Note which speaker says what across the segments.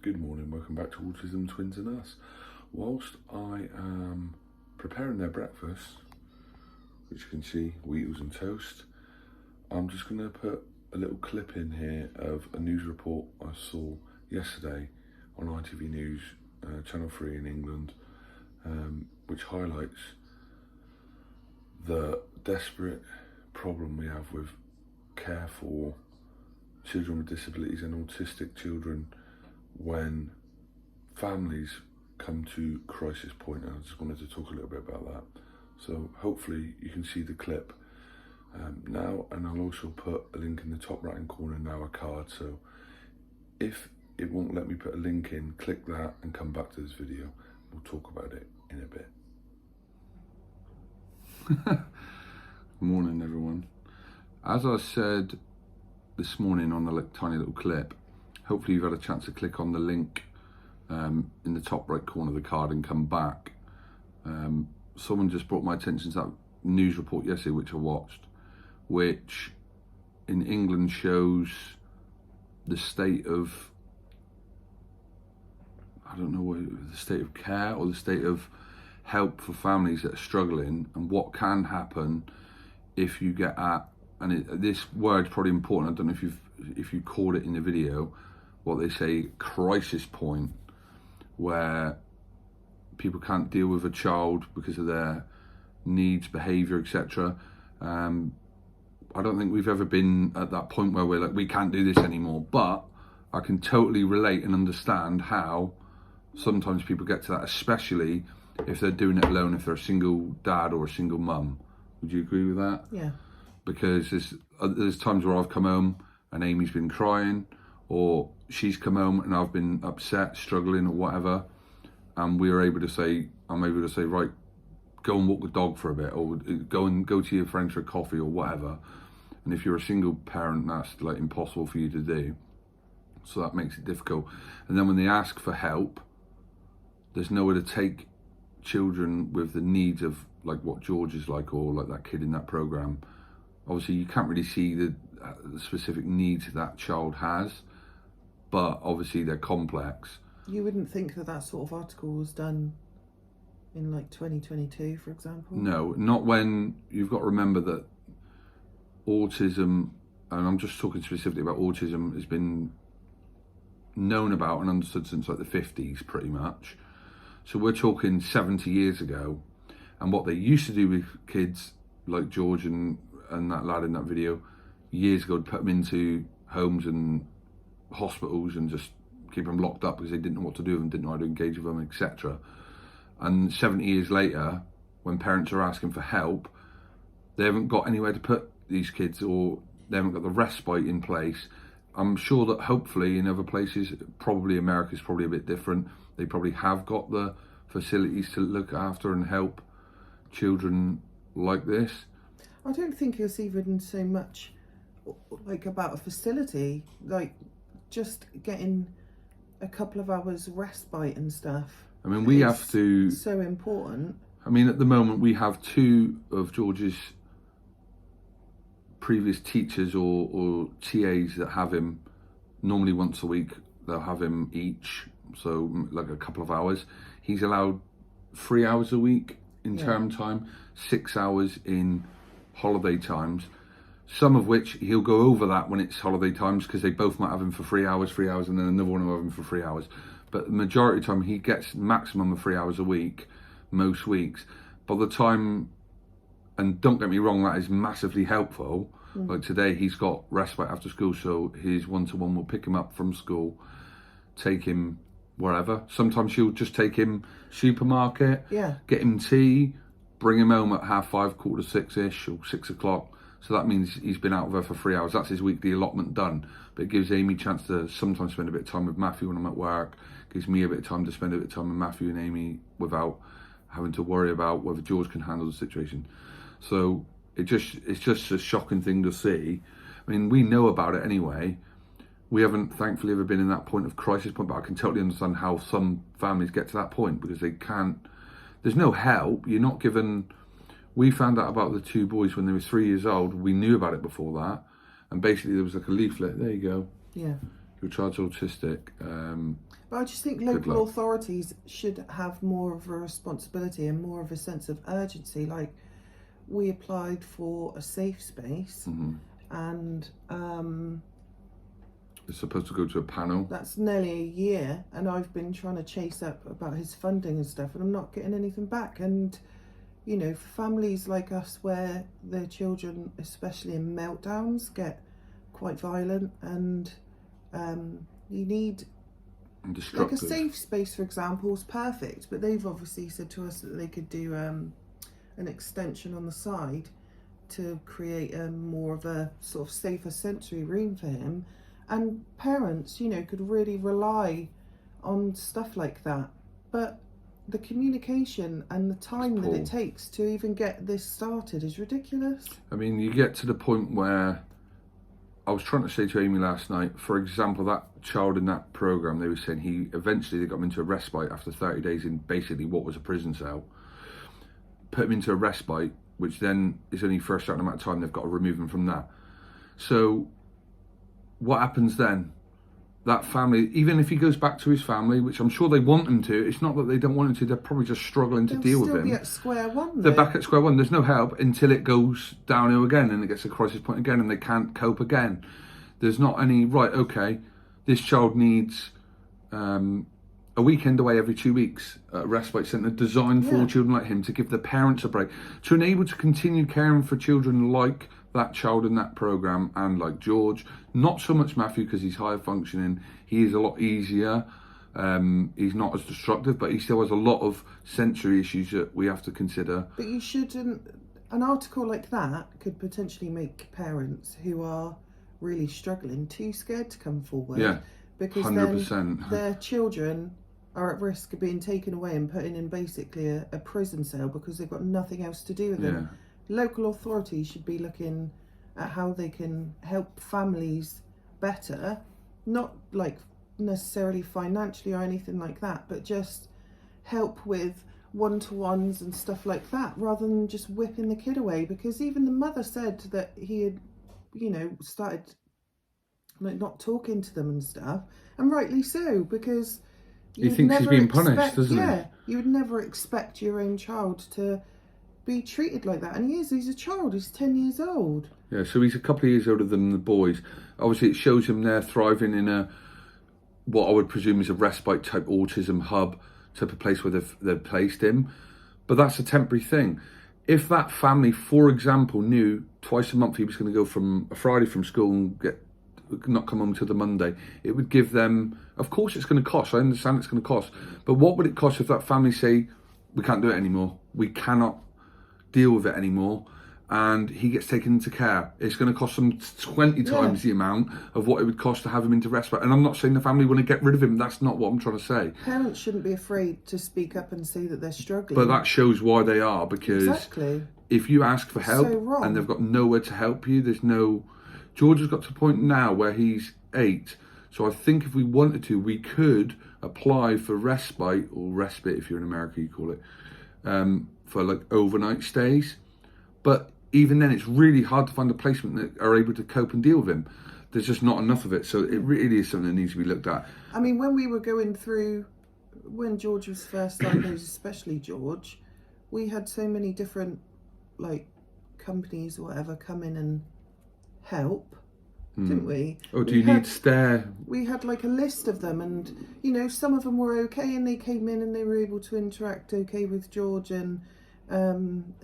Speaker 1: Good morning, welcome back to Autism Twins and Us. Whilst I am preparing their breakfast, which you can see, Wheaties and toast, I'm just going to put a little clip in here of a news report I saw yesterday on ITV News, Channel 3 in England, which highlights the desperate problem we have with care for children with disabilities and autistic children when families come to crisis point. And I just wanted to talk a little bit about that. So hopefully you can see the clip now, and I'll also put a link in the top right hand corner now, a card. So if it won't let me put a link in, click that and come back to this video. We'll talk about it in a bit. Good morning, everyone. As I said this morning on the tiny little clip, hopefully you've had a chance to click on the link in the top right corner of the card and come back. Someone just brought my attention to that news report yesterday, which I watched, which in England shows the state of, I don't know, the state of care or the state of help for families that are struggling, and what can happen if you get at, and this word's probably important, I don't know if you caught it in the video, what they say, crisis point, where people can't deal with a child because of their needs, behaviour, etc. I don't think we've ever been at that point where we're like, we can't do this anymore, but I can totally relate and understand how sometimes people get to that, especially if they're doing it alone, if they're a single dad or a single mum. Would you agree with that?
Speaker 2: Yeah.
Speaker 1: Because there's times where I've come home and Amy's been crying, or she's come home and I've been upset, struggling or whatever, and I'm able to say, right, go and walk the dog for a bit, or go to your friends for a coffee or whatever. And if you're a single parent, that's like impossible for you to do. So that makes it difficult. And then when they ask for help, there's nowhere to take children with the needs of like what George is like, or like that kid in that program. Obviously you can't really see the specific needs that child has, but obviously they're complex.
Speaker 2: You wouldn't think that sort of article was done in like 2022, for example?
Speaker 1: No, not when you've got to remember that autism, and I'm just talking specifically about autism, has been known about and understood since like the 50s pretty much. So we're talking 70 years ago, and what they used to do with kids like George and that lad in that video years ago, put them into homes and hospitals and just keep them locked up because they didn't know what to do with them, didn't know how to engage with them, etc. And 70 years later, when parents are asking for help, they haven't got anywhere to put these kids, or they haven't got the respite in place. I'm sure that hopefully in other places, probably America's probably a bit different, they probably have got the facilities to look after and help children like this.
Speaker 2: I don't think it's even so much like about a facility, like just getting a couple of hours respite and stuff.
Speaker 1: I mean, we have to...
Speaker 2: So important.
Speaker 1: I mean, at the moment, we have two of George's previous teachers or TAs that have him normally once a week. They'll have him each, so like a couple of hours. He's allowed 3 hours a week in term time, 6 hours in holiday times, some of which he'll go over that when it's holiday times because they both might have him for 3 hours, and then another one will have him for 3 hours. But the majority of the time he gets maximum of 3 hours a week, most weeks. By the time, and don't get me wrong, that is massively helpful. Like today he's got respite after school, so his one-to-one will pick him up from school, take him wherever. Sometimes she'll just take him supermarket, get him tea, bring him home at 5:30, 6:45-ish, or 6 o'clock. So that means he's been out with her for 3 hours. That's his weekly allotment done. But it gives Amy a chance to sometimes spend a bit of time with Matthew when I'm at work. It gives me a bit of time to spend a bit of time with Matthew and Amy without having to worry about whether George can handle the situation. So it's just a shocking thing to see. I mean, we know about it anyway. We haven't thankfully ever been in that point of crisis point, but I can totally understand how some families get to that point because they can't, there's no help. You're not given. We found out about the two boys when they were 3 years old. We knew about it before that. And basically there was like a leaflet, there you go.
Speaker 2: Yeah.
Speaker 1: your child's autistic,
Speaker 2: but I just think
Speaker 1: Good
Speaker 2: local
Speaker 1: luck.
Speaker 2: authorities should have more of a responsibility and more of a sense of urgency. Like, we applied for a safe space, and
Speaker 1: it's supposed to go to a panel.
Speaker 2: that's nearly a year, and I've been trying to chase up about his funding and stuff, and I'm not getting anything back. And you know, for families like us where their children, especially in meltdowns, get quite violent, and you need
Speaker 1: And
Speaker 2: like a
Speaker 1: destructive.
Speaker 2: safe space, for example, is perfect. But they've obviously said to us that they could do an extension on the side to create more of a sort of safer sensory room for him. And parents, you know, could really rely on stuff like that. But the communication and the time that it takes to even get this started is ridiculous.
Speaker 1: I mean, you get to the point where I was trying to say to Amy last night, for example, that child in that program, they were saying they got him into a respite after 30 days in basically what was a prison cell. Put him into a respite, which then is only for a certain amount of time. They've got to remove him from that. So what happens then? That family, even if he goes back to his family, which I'm sure they want him to, it's not that they don't want him to, they're probably just struggling to deal with him.
Speaker 2: They'll still be at square one.
Speaker 1: They're back at square one. There's no help until it goes downhill again and it gets a crisis point again and they can't cope again. There's not any, right, okay, this child needs a weekend away every 2 weeks at a respite centre designed for children like him to give the parents a break, to enable to continue caring for children like that child in that programme and like George. Not so much Matthew because he's higher functioning. He is a lot easier. He's not as destructive, but he still has a lot of sensory issues that we have to consider.
Speaker 2: But you shouldn't. An article like that could potentially make parents who are really struggling too scared to come forward.
Speaker 1: Yeah,
Speaker 2: because
Speaker 1: 100%.
Speaker 2: then their children are at risk of being taken away and put in basically a prison cell because they've got nothing else to do with them. Local authorities should be looking at how they can help families better, not like necessarily financially or anything like that, but just help with one-to-ones and stuff like that, rather than just whipping the kid away. Because even the mother said that he had, you know, started like not talking to them and stuff, and rightly so, because
Speaker 1: he thinks he's being punished, doesn't he?
Speaker 2: Yeah, you would never expect your own child to be treated like that, and he's a child. He's 10 years old. Yeah,
Speaker 1: so he's a couple of years older than the boys. Obviously, it shows him there thriving in a what I would presume is a respite type autism hub type of place where they've placed him. But that's a temporary thing. If that family, for example, knew twice a month he was going to go from a Friday from school and not come home till the Monday, it would give them, of course it's going to cost, I understand it's going to cost, but what would it cost if that family say, we can't do it anymore, we cannot deal with it anymore, and he gets taken into care? It's going to cost them 20 times the amount of what it would cost to have him into respite. And I'm not saying the family want to get rid of him, that's not what I'm trying to say.
Speaker 2: Parents shouldn't be afraid to speak up and say that they're struggling.
Speaker 1: But that shows why they are, because if you ask for help and they've got nowhere to help you, there's no... George has got to a point now where he's 8, so I think if we wanted to, we could apply for respite, or respite if you're in America you call it, for like overnight stays. But even then, it's really hard to find a placement that are able to cope and deal with him. There's just not enough of it, so it really is something that needs to be looked at.
Speaker 2: I mean, when we were going through, when George was first diagnosed, especially George, we had so many different like companies or whatever come in and help, didn't we?
Speaker 1: Oh, do you need stare?
Speaker 2: We had like a list of them, and you know, some of them were okay, and they came in and they were able to interact okay with George, and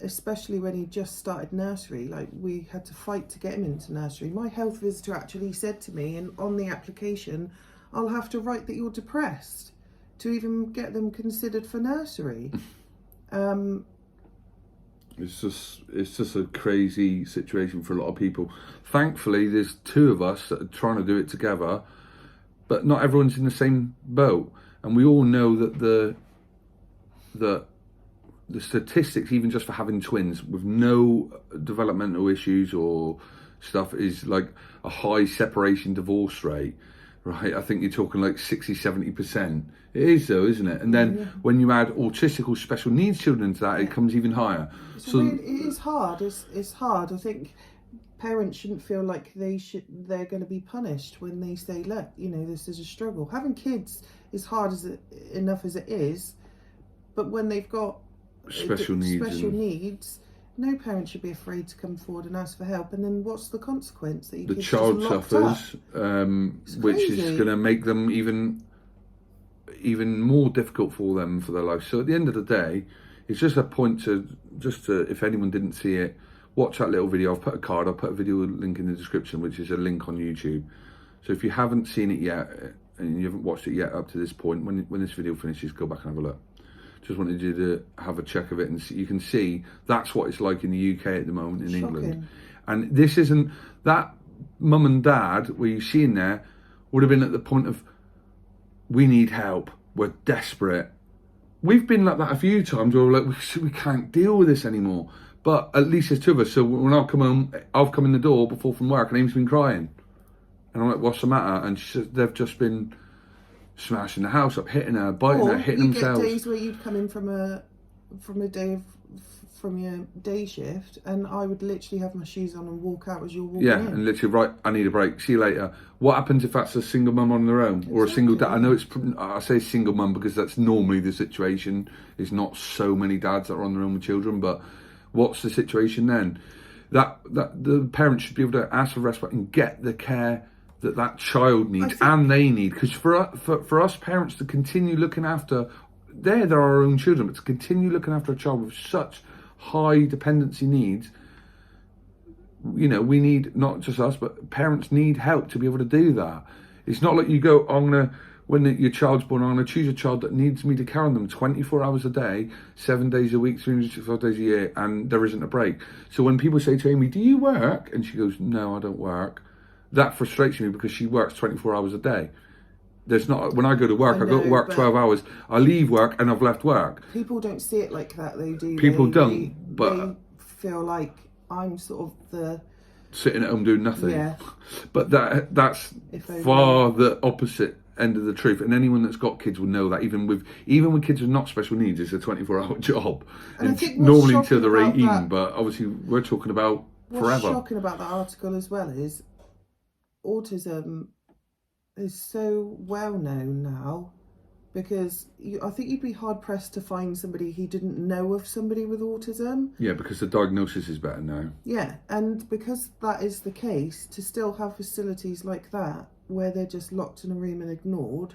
Speaker 2: especially when he just started nursery, like we had to fight to get him into nursery. My health visitor actually said to me, and on the application, I'll have to write that you're depressed to even get them considered for nursery.
Speaker 1: It's just a crazy situation for a lot of people. Thankfully, there's 2 of us that are trying to do it together, but not everyone's in the same boat. And we all know that the statistics, even just for having twins with no developmental issues or stuff, is like a high separation divorce rate, right? I think you're talking like 60-70%. It is though, isn't it? And then when you add autistic or special needs children into that, it comes even higher.
Speaker 2: So it is hard. It's hard. I think parents shouldn't feel like they're going to be punished when they say, look, you know, this is a struggle. Having kids is hard enough as it is, but when they've got
Speaker 1: special
Speaker 2: needs, no parent should be afraid to come forward and ask for help. And then what's the consequence? That
Speaker 1: the child suffers, which is going to make them even more difficult for them for their life. So at the end of the day, it's just a point to if anyone didn't see it, watch that little video. I've put a video link in the description, which is a link on YouTube. So if you haven't seen it yet and you haven't watched it yet up to this point, when this video finishes, go back and have a look. Just wanted you to have a check of it, and you can see that's what it's like in the UK at the moment in England. And this isn't that mum and dad where you see in there would have been at the point of, we need help, we're desperate. We've been like that a few times where we're like, we can't deal with this anymore. But at least there's two of us. So when I've come home, I've come in the door before from work and Amy's been crying. And I'm like, what's the matter? And they've just been smashing the house up, hitting her, biting her, hitting themselves.
Speaker 2: You get days where you'd come in from your day shift, and I would literally have my shoes on and walk out as you're walking in.
Speaker 1: And literally, right, I need a break, see you later. What happens if that's a single mum on their own? Or a single dad? I know I say single mum because that's normally the situation. It's not so many dads that are on their own with children, but what's the situation then? That the parents should be able to ask for respite and get the care that child needs and they need. Because for us parents to continue looking after, they're our own children, but to continue looking after a child with such high dependency needs, you know, we need, not just us, but parents need help to be able to do that. It's not like you go, when your child's born, I'm going to choose a child that needs me to care on them 24 hours a day, 7 days a week, 365 days a year, and there isn't a break. So when people say to Amy, do you work? And she goes, no, I don't work. That frustrates me because she works 24 hours a day. There's not, when I go to work, I go to work 12 hours, I leave work and I've left work.
Speaker 2: People don't see it like that, they do.
Speaker 1: People don't, but
Speaker 2: they feel like I'm sort of the...
Speaker 1: sitting at home doing nothing.
Speaker 2: Yeah.
Speaker 1: But that's far the opposite end of the truth. And anyone that's got kids will know that even with kids with not special needs, it's a 24-hour job.
Speaker 2: And I think
Speaker 1: normally till they're 18, but obviously we're talking about forever.
Speaker 2: What's shocking about that article as well is autism is so well known now, because I think you'd be hard pressed to find somebody who didn't know of somebody with autism. Yeah,
Speaker 1: because the diagnosis is better now.
Speaker 2: Yeah, and because that is the case, to still have facilities like that where they're just locked in a room and ignored.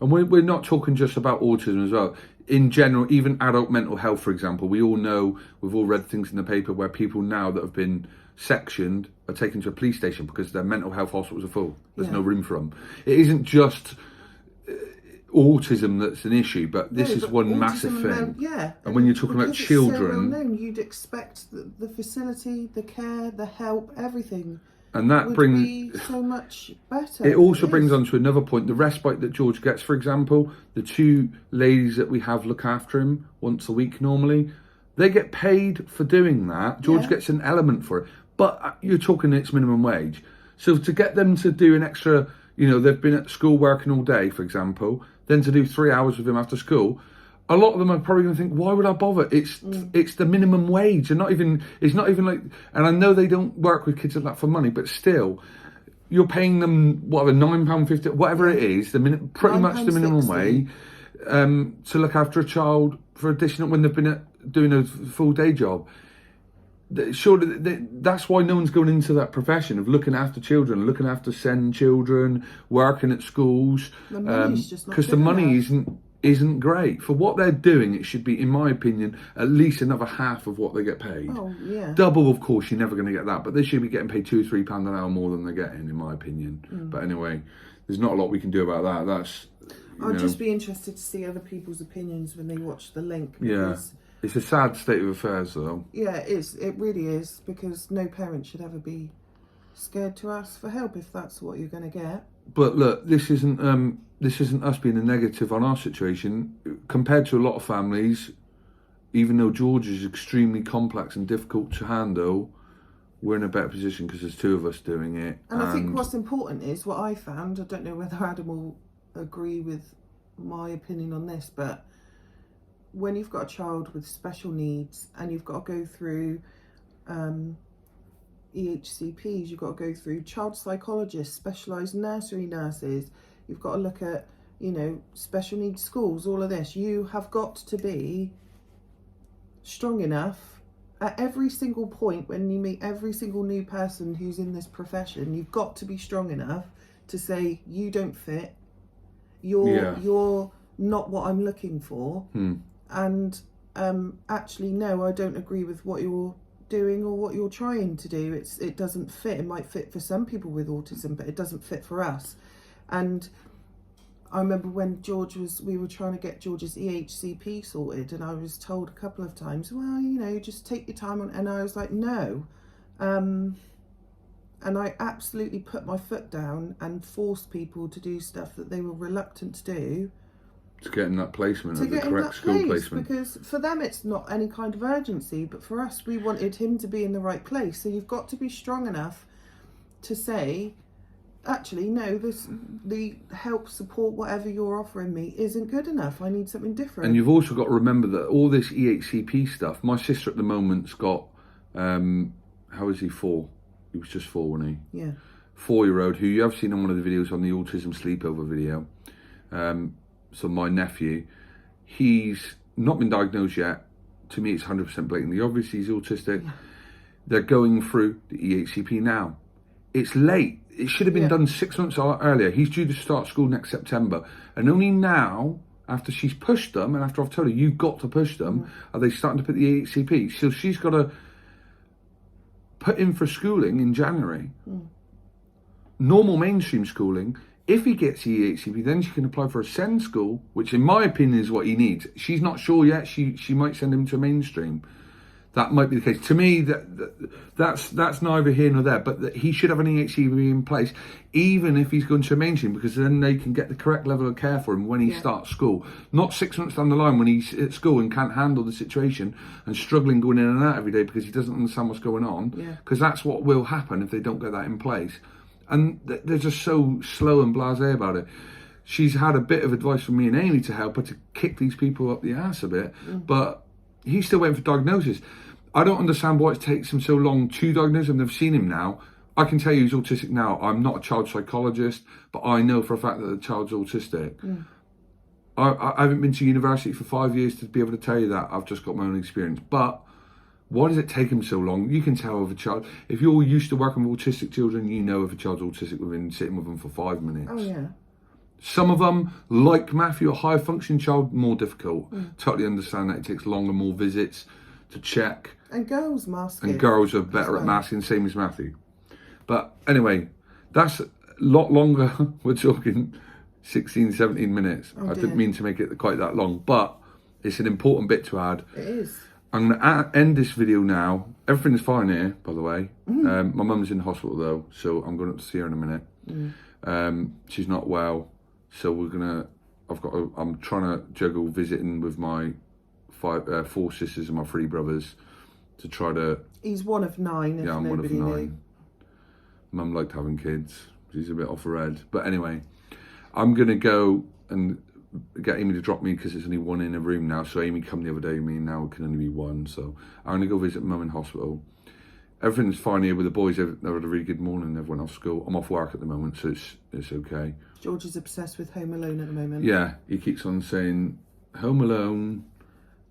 Speaker 1: And we're not talking just about autism as well. In general, even adult mental health, for example, we all know, we've all read things in the paper where people now that have been sectioned are taken to a police station because their mental health hospitals are full. There's no room for them. It isn't just autism that's an issue, but this is one massive thing. And when you're talking about children,
Speaker 2: so well known, you'd expect the facility, the care, the help, everything.
Speaker 1: And that
Speaker 2: be so much better.
Speaker 1: It also brings on to another point, the respite that George gets, for example. The two ladies that we have look after him once a week normally, they get paid for doing that. George gets an element for it, but you're talking it's minimum wage. So to get them to do an extra, you know, they've been at school working all day, for example, then to do 3 hours with him after school, a lot of them are probably going to think, why would I bother? It's the minimum wage, and it's not even like, and I know they don't work with kids like that for money, but still, you're paying them whatever, £9.50, whatever it is, pretty much the minimum wage, to look after a child for additional when they've been doing a full day job. Surely that's why no one's going into that profession of looking after children, looking after SEND children, working at schools, because the money isn't great for what they're doing. It should be, in my opinion, at least another half of what they get paid. Double, of course, you're never going to get that, but they should be getting paid £2 or £3 an hour more than they're getting, in my opinion. But anyway, there's not a lot we can do about that.
Speaker 2: I'd just be interested to see other people's opinions when they watch the link.
Speaker 1: It's a sad state of affairs, though. Yeah,
Speaker 2: it really is, because no parent should ever be scared to ask for help if that's what you're going to get.
Speaker 1: But look, this isn't us being a negative on our situation. Compared to a lot of families, even though George is extremely complex and difficult to handle, we're in a better position because there's two of us doing it.
Speaker 2: And I think what's important is what I found, I don't know whether Adam will agree with my opinion on this, but when you've got a child with special needs and you've got to go through EHCPs, you've got to go through child psychologists, specialised nursery nurses, you've got to look at, you know, special needs schools, all of this. You have got to be strong enough at every single point when you meet every single new person who's in this profession. You've got to be strong enough to say, you don't fit, you're not what I'm looking for, and actually, no, I don't agree with what you're doing or what you're trying to do. It doesn't fit. It might fit for some people with autism, but it doesn't fit for us. And I remember when we were trying to get George's EHCP sorted, and I was told a couple of times, well, you know, just take your time on, and I was like, no. And I absolutely put my foot down and forced people to do stuff that they were reluctant to do.
Speaker 1: To get in that placement, the correct school placement.
Speaker 2: Because for them it's not any kind of urgency, but for us we wanted him to be in the right place. So you've got to be strong enough to say, actually, no, the help, support, whatever you're offering me isn't good enough. I need something different.
Speaker 1: And you've also got to remember that all this EHCP stuff, my sister at the moment's got, how is he, 4? He was just 4, wasn't he?
Speaker 2: Yeah.
Speaker 1: 4-year-old, who you have seen on one of the videos on the Autism Sleepover video. So my nephew, he's not been diagnosed yet. To me, it's 100% blatantly obvious he's autistic. Yeah. They're going through the EHCP now. It's late. It should have been done 6 months earlier. He's due to start school next September. And only now, after she's pushed them, and after I've told her, you've got to push them, are they starting to put the EHCP. So she's got to put in for schooling in January. Normal mainstream schooling. If he gets EHCP, then she can apply for a SEND school, which in my opinion is what he needs. She's not sure yet. She might send him to a mainstream. That might be the case. To me, that's neither here nor there. But he should have an EHCP in place, even if he's going to a mainstream, because then they can get the correct level of care for him when he starts school. Not 6 months down the line when he's at school and can't handle the situation and struggling going in and out every day because he doesn't understand what's going on. Because that's what will happen if they don't get that in place. And they're just so slow and blasé about it. She's had a bit of advice from me and Amy to help her to kick these people up the ass a bit, but he's still waiting for diagnosis. I don't understand why it takes him so long to diagnose him. They've seen him now. I can tell you he's autistic now. I'm not a child psychologist, but I know for a fact that the child's autistic. I haven't been to university for 5 years to be able to tell you that. I've just got my own experience. But why does it take him so long? You can tell if a child, if you're used to working with autistic children, you know if a child's autistic within sitting with them for 5 minutes.
Speaker 2: Oh, yeah.
Speaker 1: Some of them, like Matthew, a high functioning child, more difficult. Totally understand that it takes longer, more visits to check.
Speaker 2: And girls masking.
Speaker 1: And girls are better at masking, same as Matthew. But anyway, that's a lot longer. We're talking 16, 17 minutes. I didn't mean to make it quite that long, but it's an important bit to add.
Speaker 2: It is.
Speaker 1: I'm going to end this video now. Everything's fine here, by the way. My mum's in hospital though, so I'm going up to see her in a minute. She's not well, so I'm trying to juggle visiting with my 4 sisters and my 3 brothers to try to...
Speaker 2: He's one of 9,
Speaker 1: yeah, I'm one of 9. Mum liked having kids. She's a bit off her head. But anyway, I'm going to go and get Amy to drop me because it's only 1 in a room now. So Amy come the other day, me and now it can only be 1. So I'm going to go visit Mum in hospital. Everything's fine here with the boys. They've had a really good morning. Everyone off school. I'm off work at the moment, so it's okay.
Speaker 2: George is obsessed with Home Alone at the moment.
Speaker 1: Yeah, he keeps on saying, Home Alone.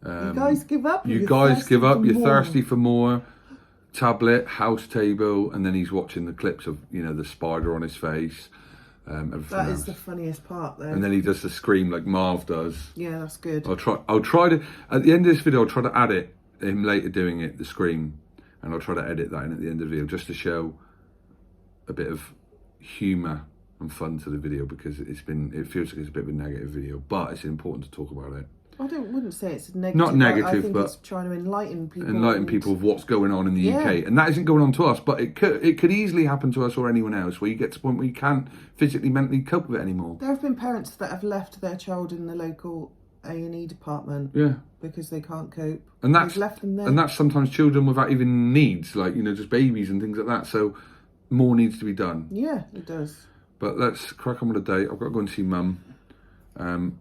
Speaker 2: You guys give up.
Speaker 1: You guys give up. You're thirsty for more. Tablet, house table, and then he's watching the clips of, you know, the spider on his face. That is the funniest part, though. And then he does the scream like Marv does.
Speaker 2: Yeah, that's good.
Speaker 1: I'll try to at the end of this video. I'll try to add it. Him later doing it, the scream, and I'll try to edit that in at the end of the video just to show a bit of humour and fun to the video because it feels like it's a bit of a negative video, but it's important to talk about it.
Speaker 2: I wouldn't say it's negative.
Speaker 1: Not negative,
Speaker 2: I think
Speaker 1: but
Speaker 2: it's trying to enlighten people.
Speaker 1: Enlighten people of what's going on in the UK, and that isn't going on to us. But it could easily happen to us or anyone else, where you get to the point where you can't physically, mentally cope with it anymore.
Speaker 2: There have been parents that have left their child in the local A&E department, because they can't cope,
Speaker 1: and that's
Speaker 2: left them there.
Speaker 1: And that's sometimes children without even needs, like, you know, just babies and things like that. So more needs to be done.
Speaker 2: Yeah, it does.
Speaker 1: But let's crack on with the day. I've got to go and see Mum.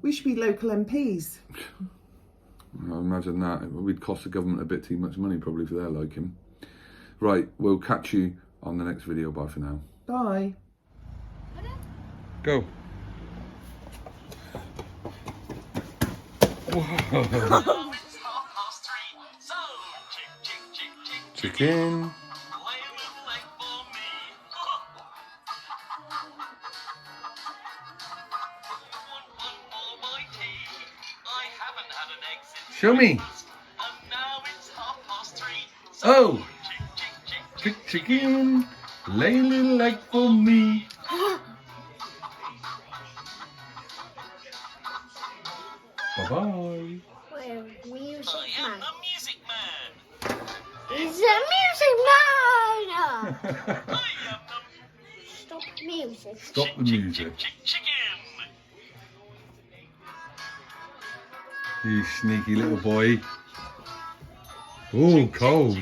Speaker 2: We should be local MPs.
Speaker 1: I imagine that. We'd cost the government a bit too much money probably for their liking. Right, we'll catch you on the next video. Bye for now.
Speaker 2: Bye.
Speaker 1: Go. Whoa. Chicken. Show me. Oh. Chicken. Lay a little egg for me. Bye-bye.
Speaker 3: We're music man.
Speaker 4: The music man.
Speaker 3: He's a music man!
Speaker 4: I am the
Speaker 3: Stop music.
Speaker 1: Stop the music.
Speaker 4: chicken.
Speaker 1: You sneaky little boy. Oh, cold.